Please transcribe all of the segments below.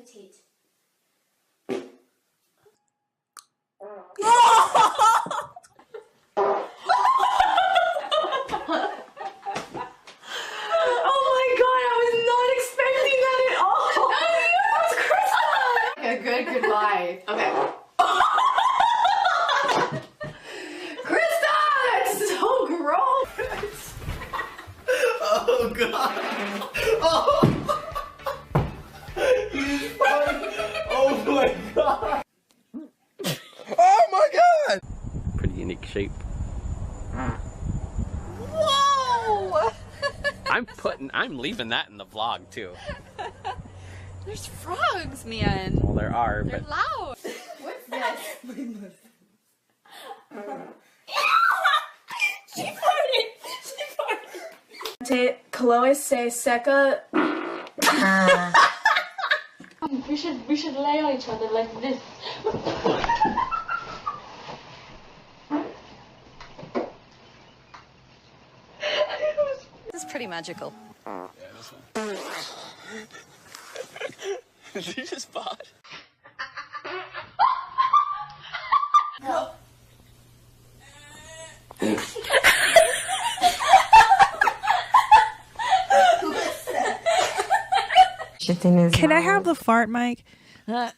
Meditate. A good goodbye. Okay. Krista, that's so gross. Oh god. Oh. Oh my god. Oh my god. Pretty unique shape. Whoa! I'm leaving that in the vlog too. There's frogs, man. Well, there are, They're but loud. What's this? She farted. Chloe say seca. We should lay on each other like this. This is pretty magical. Did you just fart? Can I have the fart mic? Did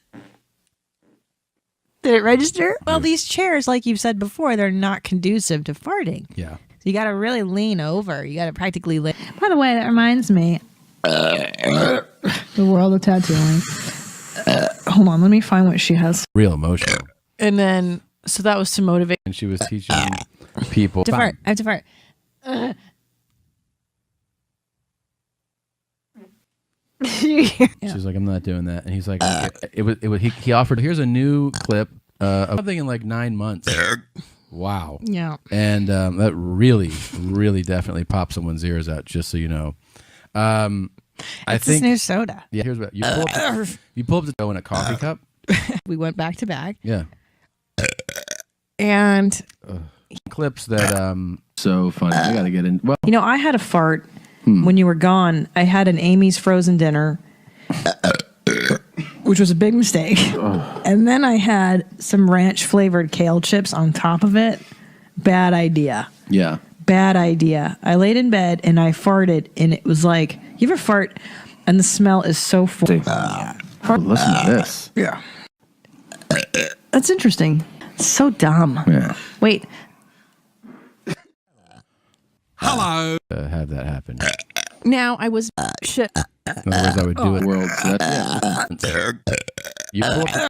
it register? Well, these chairs, like you've said before, they're not conducive to farting. Yeah. So you got to really lean over. You got to practically lean. By the way, that reminds me. The world of tattooing. Hold on, let me find what she has. Real emotional. And then, so that was to motivate. And she was teaching people. To fart. I have to fart. She's like, I'm not doing that. And he's like, he offered, here's a new clip of something in like 9 months. Wow. Yeah. And that really, really definitely popped someone's ears out, just so you know. I think this new soda. Yeah, here's what you pull up the dough in a coffee cup. We went back to back. Yeah. And clips that so funny. I gotta get in. Well, you know, I had a fart when you were gone. I had an Amy's frozen dinner, which was a big mistake. And then I had some ranch flavored kale chips on top of it. Bad idea. yeah. Bad idea. I laid in bed and I farted, and it was like, you ever fart and the smell is so full. Listen to this. Yeah. That's interesting. So dumb. Yeah. Wait. Hello. Have that happen. Now I was shit. In other words, I would do it. World. So that's, yeah. You pull up